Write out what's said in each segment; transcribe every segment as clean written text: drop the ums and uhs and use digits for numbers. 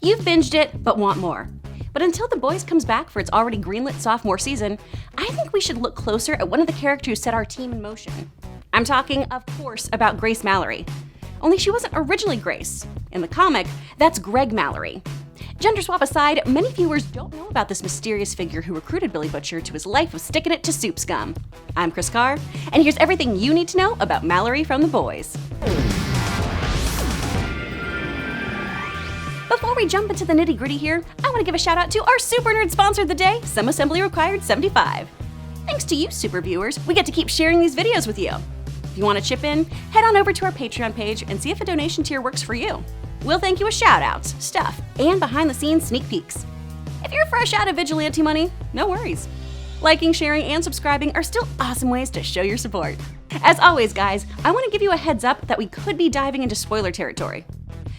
You've binged it, but want more. But until The Boys comes back for its already greenlit sophomore season, I think we should look closer at one of the characters who set our team in motion. I'm talking, of course, about Grace Mallory. Only she wasn't originally Grace. In the comic, that's Greg Mallory. Gender swap aside, many viewers don't know about this mysterious figure who recruited Billy Butcher to his life of sticking it to soup scum. I'm Kris Carr, and here's everything you need to know about Mallory from The Boys. Before we jump into the nitty-gritty here, I want to give a shout out to our super nerd sponsor of the day, Some Assembly Required 75. Thanks to you, super viewers, we get to keep sharing these videos with you. If you want to chip in, head on over to our Patreon page and see if a donation tier works for you. We'll thank you with shout-outs, stuff, and behind-the-scenes sneak peeks. If you're fresh out of vigilante money, no worries. Liking, sharing, and subscribing are still awesome ways to show your support. As always, guys, I want to give you a heads up that we could be diving into spoiler territory.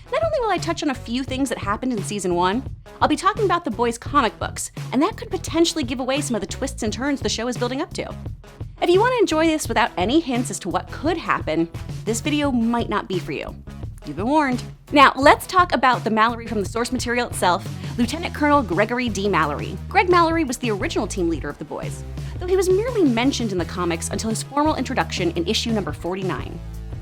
Not only will I touch on a few things that happened in Season 1, I'll be talking about The Boys comic books, and that could potentially give away some of the twists and turns the show is building up to. If you want to enjoy this without any hints as to what could happen, this video might not be for you. You've been warned. Now, let's talk about the Mallory from the source material itself, Lieutenant Colonel Gregory D. Mallory. Greg Mallory was the original team leader of The Boys, though he was merely mentioned in the comics until his formal introduction in issue number 49.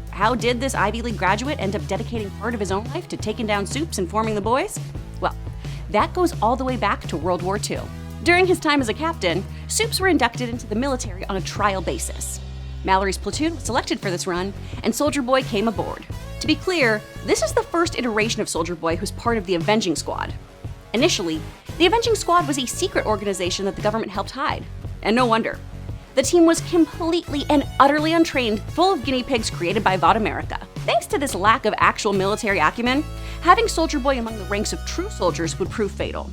How did this Ivy League graduate end up dedicating part of his own life to taking down Supes and forming The Boys? Well, that goes all the way back to World War II. During his time as a captain, Supes were inducted into the military on a trial basis. Mallory's platoon was selected for this run, and Soldier Boy came aboard. To be clear, this is the first iteration of Soldier Boy who's part of the Avenging Squad. Initially, the Avenging Squad was a secret organization that the government helped hide. And no wonder. The team was completely and utterly untrained, full of guinea pigs created by Vought America. Thanks to this lack of actual military acumen, having Soldier Boy among the ranks of true soldiers would prove fatal.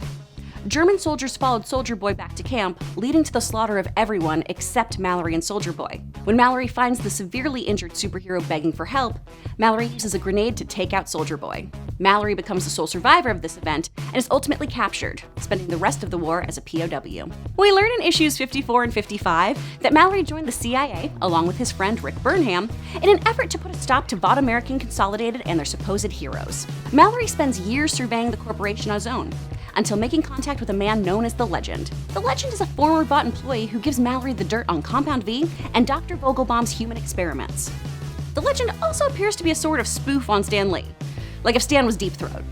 German soldiers followed Soldier Boy back to camp, leading to the slaughter of everyone except Mallory and Soldier Boy. When Mallory finds the severely injured superhero begging for help, Mallory uses a grenade to take out Soldier Boy. Mallory becomes the sole survivor of this event and is ultimately captured, spending the rest of the war as a POW. We learn in issues 54 and 55 that Mallory joined the CIA, along with his friend Rick Burnham, in an effort to put a stop to Vought American Consolidated and their supposed heroes. Mallory spends years surveying the corporation on his own, until making contact with a man known as the Legend. The Legend is a former Vought employee who gives Mallory the dirt on Compound V and Dr. Vogelbaum's human experiments. The Legend also appears to be a sort of spoof on Stan Lee, like if Stan was Deep Throat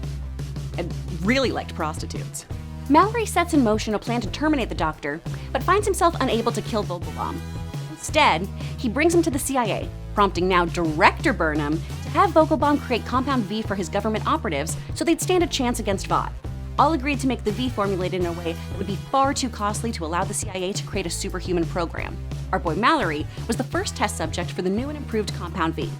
and really liked prostitutes. Mallory sets in motion a plan to terminate the Doctor, but finds himself unable to kill Vogelbaum. Instead, he brings him to the CIA, prompting now Director Burnham to have Vogelbaum create Compound V for his government operatives so they'd stand a chance against Vought. All agreed to make the V formulated in a way that would be far too costly to allow the CIA to create a superhuman program. Our boy Mallory was the first test subject for the new and improved Compound V.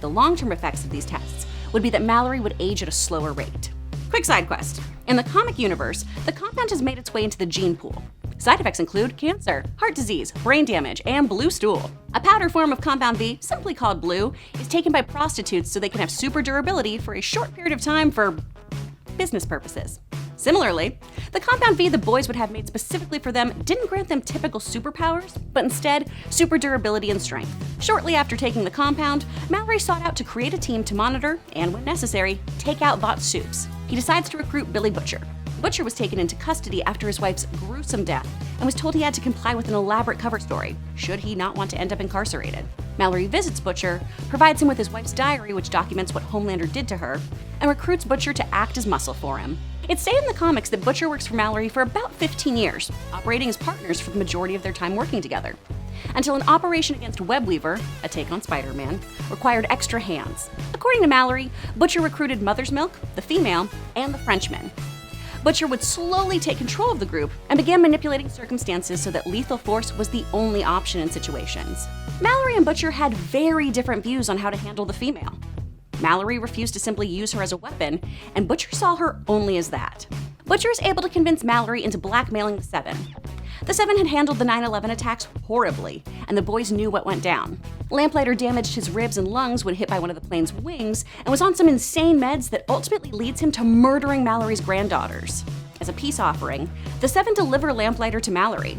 The long-term effects of these tests would be that Mallory would age at a slower rate. Quick side quest. In the comic universe, the compound has made its way into the gene pool. Side effects include cancer, heart disease, brain damage, and blue stool. A powder form of Compound V, simply called blue, is taken by prostitutes so they can have super durability for a short period of time for business purposes. Similarly, the Compound V the Boys would have made specifically for them didn't grant them typical superpowers, but instead super durability and strength. Shortly after taking the compound, Mallory sought out to create a team to monitor, and when necessary, take out Vought Supes. He decides to recruit Billy Butcher. Butcher was taken into custody after his wife's gruesome death and was told he had to comply with an elaborate cover story, should he not want to end up incarcerated. Mallory visits Butcher, provides him with his wife's diary which documents what Homelander did to her, and recruits Butcher to act as muscle for him. It's stated in the comics that Butcher works for Mallory for about 15 years, operating as partners for the majority of their time working together, until an operation against Webweaver, a take on Spider-Man, required extra hands. According to Mallory, Butcher recruited Mother's Milk, the female, and the Frenchman. Butcher would slowly take control of the group and began manipulating circumstances so that lethal force was the only option in situations. Mallory and Butcher had very different views on how to handle the female. Mallory refused to simply use her as a weapon, and Butcher saw her only as that. Butcher is able to convince Mallory into blackmailing the Seven. The Seven had handled the 9/11 attacks horribly, and the boys knew what went down. Lamplighter damaged his ribs and lungs when hit by one of the plane's wings, and was on some insane meds that ultimately leads him to murdering Mallory's granddaughters. As a peace offering, the Seven deliver Lamplighter to Mallory.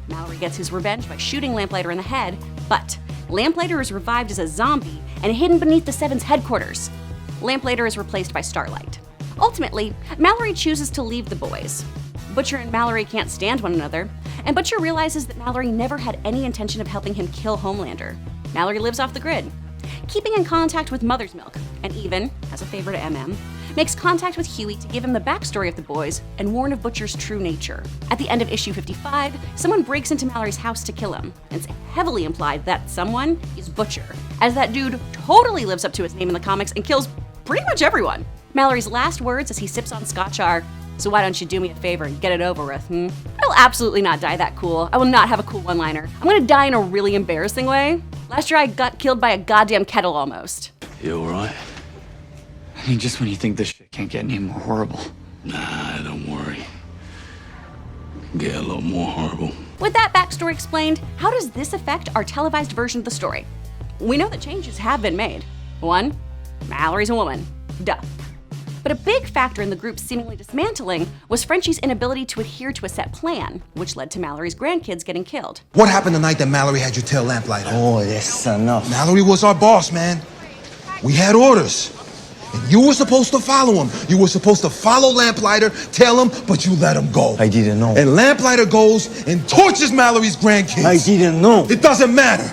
Mallory gets his revenge by shooting Lamplighter in the head, but Lamplighter is revived as a zombie and hidden beneath the Seven's headquarters. Lamplighter is replaced by Starlight. Ultimately, Mallory chooses to leave the boys. Butcher and Mallory can't stand one another, and Butcher realizes that Mallory never had any intention of helping him kill Homelander. Mallory lives off the grid, keeping in contact with Mother's Milk, and even, as a favor to MM, makes contact with Huey to give him the backstory of the boys and warn of Butcher's true nature. At the end of issue 55, someone breaks into Mallory's house to kill him, and it's heavily implied that someone is Butcher, as that dude totally lives up to his name in the comics and kills pretty much everyone. Mallory's last words as he sips on scotch are, "So why don't you do me a favor and get it over with, I will absolutely not die that cool. I will not have a cool one-liner. I'm gonna die in a really embarrassing way. Last year I got killed by a goddamn kettle almost." You alright? I mean, just when you think this shit can't get any more horrible. Nah, don't worry. It can get a lot more horrible. With that backstory explained, how does this affect our televised version of the story? We know that changes have been made. 1, Mallory's a woman. Duh. But a big factor in the group's seemingly dismantling was Frenchie's inability to adhere to a set plan, which led to Mallory's grandkids getting killed. What happened the night that Mallory had you tell Lamplighter? Oh, that's enough. Mallory was our boss, man. We had orders. And you were supposed to follow him. You were supposed to follow Lamplighter, tell him, but you let him go. I didn't know. And Lamplighter goes and tortures Mallory's grandkids. I didn't know. It doesn't matter.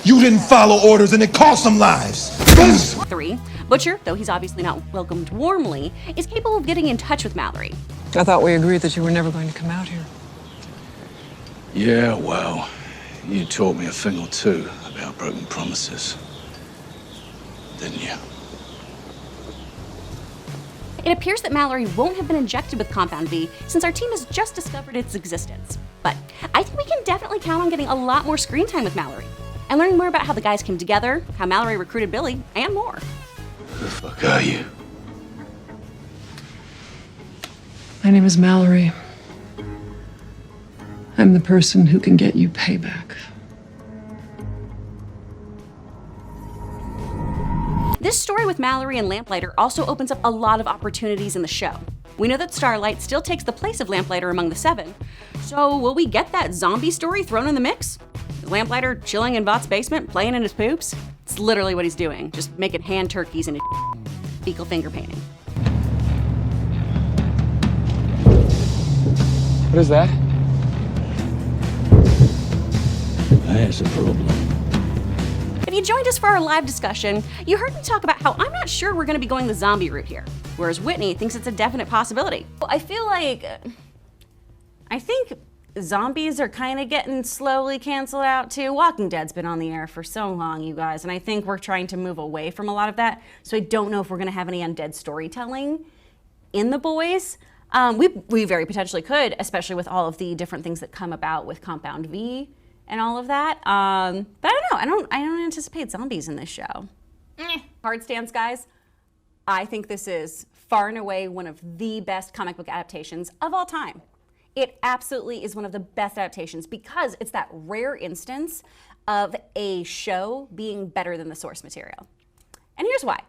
You didn't follow orders and it cost some lives. 3, Butcher, though he's obviously not welcomed warmly, is capable of getting in touch with Mallory. I thought we agreed that you were never going to come out here. Yeah, well, you taught me a thing or two about broken promises. Didn't you? It appears that Mallory won't have been injected with Compound V since our team has just discovered its existence. But I think we can definitely count on getting a lot more screen time with Mallory and learning more about how the guys came together, how Mallory recruited Billy, and more. Who the fuck are you? My name is Mallory. I'm the person who can get you payback. This story with Mallory and Lamplighter also opens up a lot of opportunities in the show. We know that Starlight still takes the place of Lamplighter among the 7, so will we get that zombie story thrown in the mix? Is Lamplighter chilling in Vough's basement, playing in his poops? It's literally what he's doing, just making hand turkeys and fecal finger painting. What is that? That's a problem. If you joined us for our live discussion, you heard me talk about how I'm not sure we're going to be going the zombie route here, whereas Whitney thinks it's a definite possibility. I feel like, I think zombies are kind of getting slowly canceled out too. Walking Dead's been on the air for so long, you guys, and I think we're trying to move away from a lot of that. So I don't know if we're going to have any undead storytelling in The Boys. We very potentially could, especially with all of the different things that come about with Compound V and all of that. But I don't know. I don't anticipate zombies in this show. Hard stance, guys. I think this is far and away one of the best comic book adaptations of all time. It absolutely is one of the best adaptations because it's that rare instance of a show being better than the source material. And here's why.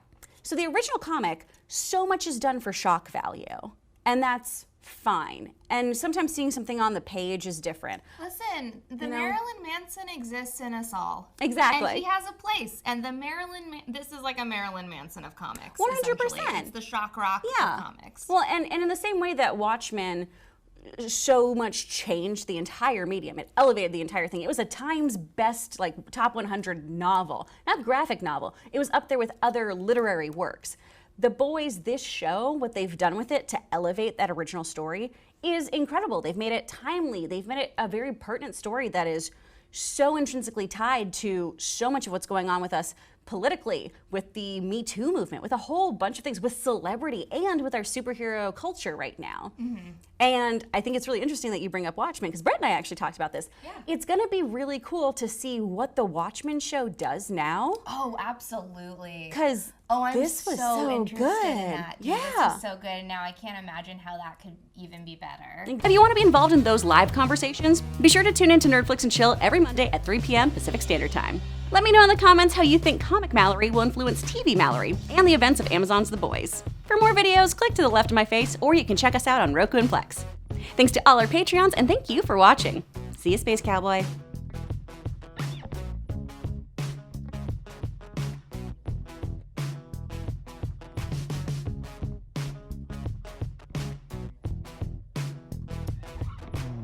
So the original comic, so much is done for shock value, and that's fine. And sometimes seeing something on the page is different. Listen, Marilyn Manson exists in us all. Exactly. And he has a place. And this is like a Marilyn Manson of comics. 100%. It's the shock rock of comics. Well, and in the same way that Watchmen so much changed the entire medium. It elevated the entire thing. It was a Times best, like, top 100 novel. Not graphic novel. It was up there with other literary works. The Boys, this show, what they've done with it to elevate that original story is incredible. They've made it timely. They've made it a very pertinent story that is so intrinsically tied to so much of what's going on with us politically, with the Me Too movement, with a whole bunch of things, with celebrity, and with our superhero culture right now. Mm-hmm. And I think it's really interesting that you bring up Watchmen, because Brett and I actually talked about this. Yeah. It's going to be really cool to see what the Watchmen show does now. Oh, absolutely. Because this was so interested good. In that. Yeah. This was so good, and now I can't imagine how that could even be better. If you want to be involved in those live conversations, be sure to tune in to Nerdflix and Chill every Monday at 3 p.m. Pacific Standard Time. Let me know in the comments how you think Comic Mallory will influence TV Mallory and the events of Amazon's The Boys. For more videos, click to the left of my face, or you can check us out on Roku and Plex. Thanks to all our Patreons, and thank you for watching. See you, Space Cowboy.